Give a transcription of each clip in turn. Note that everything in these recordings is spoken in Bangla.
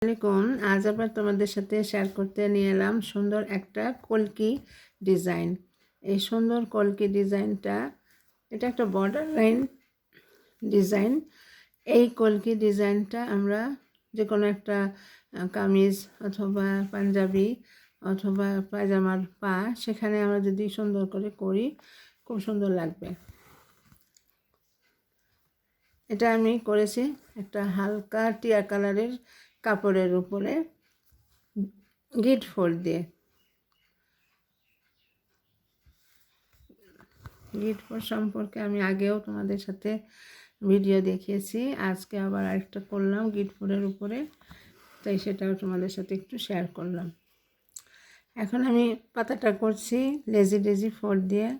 আসসালামাইকুম। আজ আবার তোমাদের সাথে শেয়ার করতে নিয়ে এলাম সুন্দর একটা কলকি ডিজাইন। এই সুন্দর কলকি ডিজাইনটা, এটা একটা বর্ডার লাইন ডিজাইন। এই কলকি ডিজাইনটা আমরা যে কোনো একটা কামিজ অথবা পাঞ্জাবি অথবা পায়জামার পা, সেখানে আমরা যদি সুন্দর করে করি খুব সুন্দর লাগবে। এটা আমি করেছি একটা হালকা টিয়া কালারের কাপড়ের উপরে গিট ফোল্ড দিয়ে। গিট ফোল্ড সম্পর্কে আমি আগেও তোমাদের সাথে ভিডিও দেখিয়েছি, আজকে আবার আরেকটা করলাম গিট ফোল্ডের উপরে, তাই সেটাও তোমাদের সাথে একটু শেয়ার করলাম। এখন আমি পাতাটা করছি লেজি লেজি ফোল্ড দিয়ে।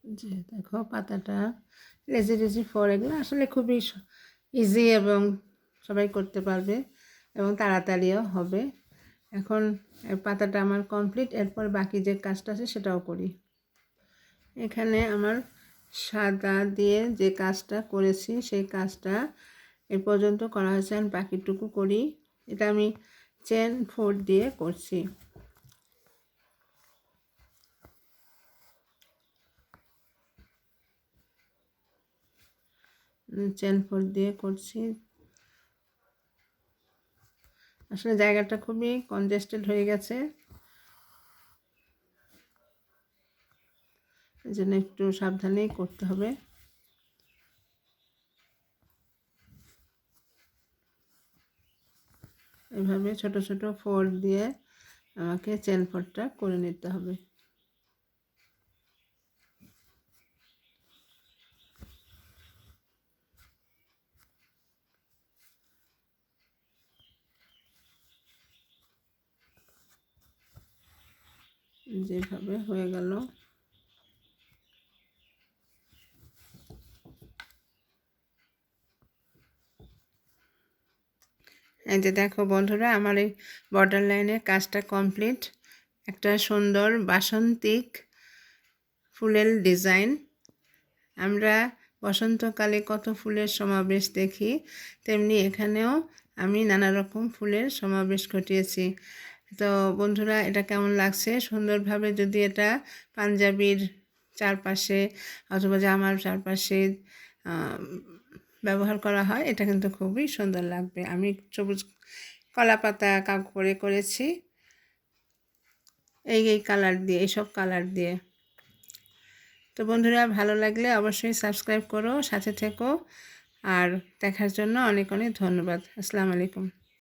যে দেখো পাতাটা লেজি লেজি ফোল্ড, এগুলো আসলে খুবই ইজি এবং সবাই করতে পারবে এবং তাড়াতাড়িও হবে। এখন পাতাটা আমার কমপ্লিট, এরপর বাকি যে কাজটা আছে সেটাও করি। এখানে আমার সাদা দিয়ে যে কাজটা করেছি সেই কাজটা এ পর্যন্ত করা হয়েছে, আমি বাকিটুকু করি। এটা আমি চেন ফোল্ড দিয়ে করছি। চেন ফোল্ড দিয়ে করছি। আসলে জায়গাটা খুবই কনজেস্টেড হয়ে গেছে, এই জন্য একটু সাবধানেই করতে হবে। এভাবে ছোট ছোট ফোল্ড দিয়ে আমাকে চেন ফোল্ডটা করে নিতে হবে। যেভাবে হয়ে গেল। এই যে দেখো বন্ধুরা, আমার এই বর্ডার লাইনের কাজটা কমপ্লিট। একটা সুন্দর বাসন্তিক ফুলের ডিজাইন। আমরা বসন্তকালে কত ফুলের সমাবেশ দেখি, তেমনি এখানেও আমি নানা রকম ফুলের সমাবেশ ঘটিয়েছি। তো বন্ধুরা, এটা কেমন লাগছে? সুন্দরভাবে যদি এটা পাঞ্জাবির চারপাশে অথবা জামার চারপাশে ব্যবহার করা হয়, এটা কিন্তু খুবই সুন্দর লাগবে। আমি সবুজ কলা পাতা কাপড়ে করেছি, এই কালার দিয়ে, এইসব কালার দিয়ে। তো বন্ধুরা, ভালো লাগলে অবশ্যই সাবস্ক্রাইব করো, সাথে থেকো। আর দেখার জন্য অনেক অনেক ধন্যবাদ। আসসালামু আলাইকুম।